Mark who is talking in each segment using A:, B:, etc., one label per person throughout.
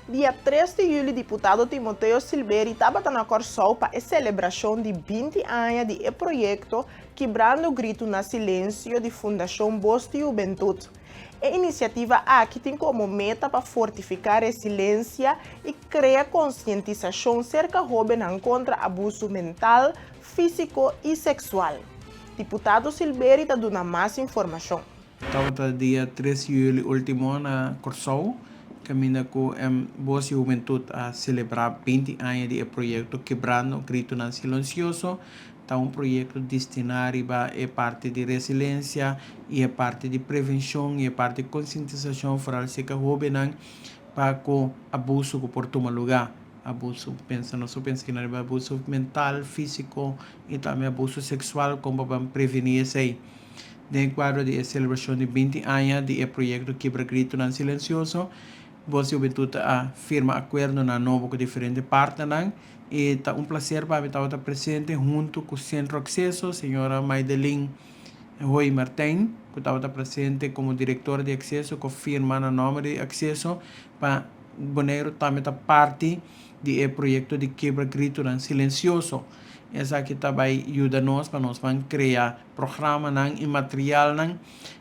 A: Dia 3 de julho, deputado Timoteo Silveri estava na Corsol para a celebração de 20 anos de projeto Quebrando o Grito na Silêncio de Fundação Voz de Juventude. A iniciativa aqui tem como meta para fortificar a resiliência e criar conscientização cerca de jovens contra abuso mental, físico e sexual. Deputado Silveri está dando mais informação.
B: Estava dia 3 de julho último na Corsol, caminha com a Voz de Juventude a celebrar 20 anos de projeto Quebrando o Grito na Silencioso. Está projeto destinado a parte de resiliência e a parte de prevenção e a parte de conscientização para os jovens para o abuso que por tomar lugar. Abuso, nós pensamos que é abuso mental, físico e também abuso sexual, como para prevenir isso aí. Dentro do quadro de celebração de 20 anos do projeto Quebra Grito na Silencioso, Voz de Juventude firma acordo na novo com diferentes partners e está prazer para estar presente junto com o Centro Acesso, a senhora Maidelin Roy Martin, que estava presente como diretora de acesso, que firma na nome de acesso para Bonaire também está parte do projeto de Quebra Grito na Silencioso. Essa aqui também ajuda nós para nós criar programa e material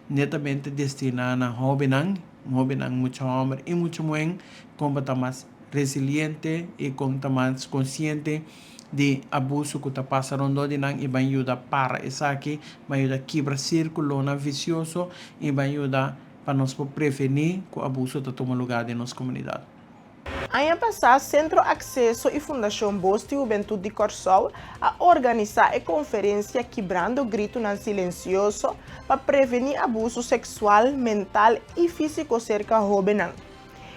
B: netamente destinado a jovens, muito homem e muito mulher, como está mais resiliente e como está mais consciente de abuso que está passando e vai ajudar para isso aqui, vai ajudar a quebrar círculo vicioso e vai ajudar para nós prevenir que o abuso está tomando lugar em nossa comunidade.
A: Ano passado, Centro Acesso e Fundação Voz de Juventude de Corsol a organizar a conferência Quebrando o Grito na Silencioso para prevenir abuso sexual, mental e físico cerca de jovens.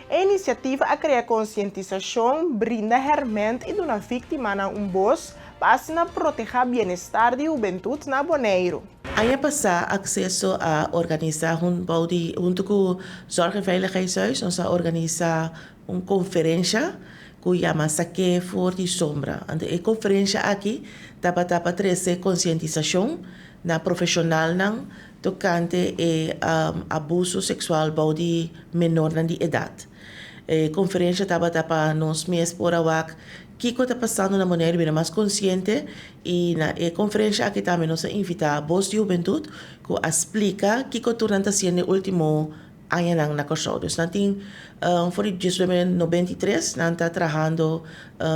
A: A iniciativa a criar conscientização, brinda hermente e dar uma vítima voz para proteger o bem-estar de juventude na Bonaire.
C: Ano passado, acesso a organizar junto com o Zorg- en Veiligheidshuis, nós organizar uma conferência que chama Saque for de Sombra. A conferência aqui estava trazer conscientização na profissional tocante abuso sexual de menor de idade. A conferência estava para nós mesmos por awak que está passando na maneira bem mais consciente e na conferência aqui também nós invitamos a Voz de Juventude que explica que está sendo o último ano na Corsol. Então, por isso, em 93, nós estamos trabalhando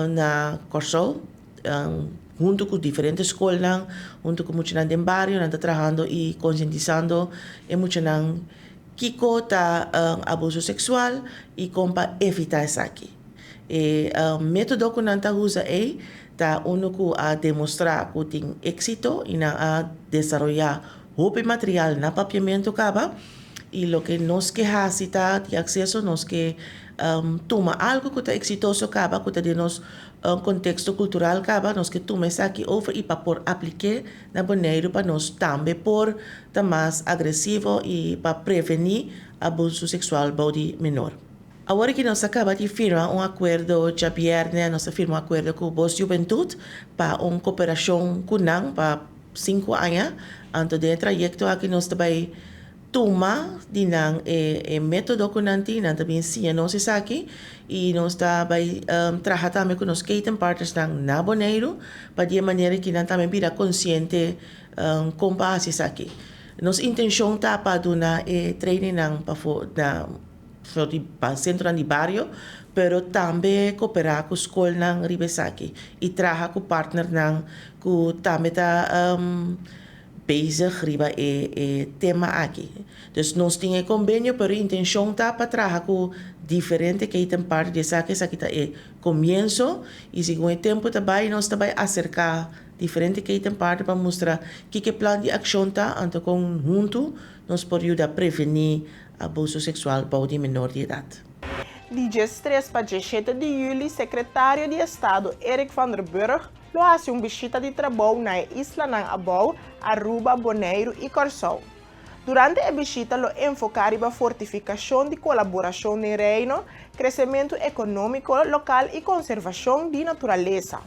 C: na Corsol, junto com diferentes escolas, junto com muitos de barrio, nós estamos trabalhando e conscientizando e muitos que está abuso sexual e como evitar isso aqui. O método que nós usamos é a demonstrar que tem êxito e a desenvolver o material na papiamento caba e lo que nos que hasita de acesso nos que toma algo que está exitoso caba que está de nos contexto cultural caba nos que toma isso aqui over e para por aplicar na Bonaire para nos também por estar mais agressivo e para prevenir abuso sexual de menor. Agora que nós acaba de firmar acordo de viernes, nós firmamos acordo com o Voz de Juventude para uma cooperação com nós para 5 anos. Então, dentro do projeto aqui nós também toma de método que nós temos, também ensina nós isso aqui e nós também trabalhamos também com os Caten Partners na Bonaire para de maneira que nós também vira consciente com base isso aqui. Nossa intenção está para dar training para centro de barrio, pero também cooperar com a escola ng Ribesaki e trabalhar com o partner que também está bezig riba tema aqui. Dus nós temos convênio, pero a intenção está para trabalhar com diferentes que tem parte de aqui está começo e segundo tempo também nós também acercar diferentes que tem parte para mostrar que plano de ação está, então conjunto nós podemos ajudar a prevenir abuso sexual de menor de idade.
A: Dia 3 para 17 de julho, secretário de Estado Eric van der Burg fez uma visita de trabalho na isla ng Abao, Aruba, Bonaire e Corsol. Durante a visita, ele enfocou na fortificação de colaboração no reino, crescimento econômico local e conservação de natureza.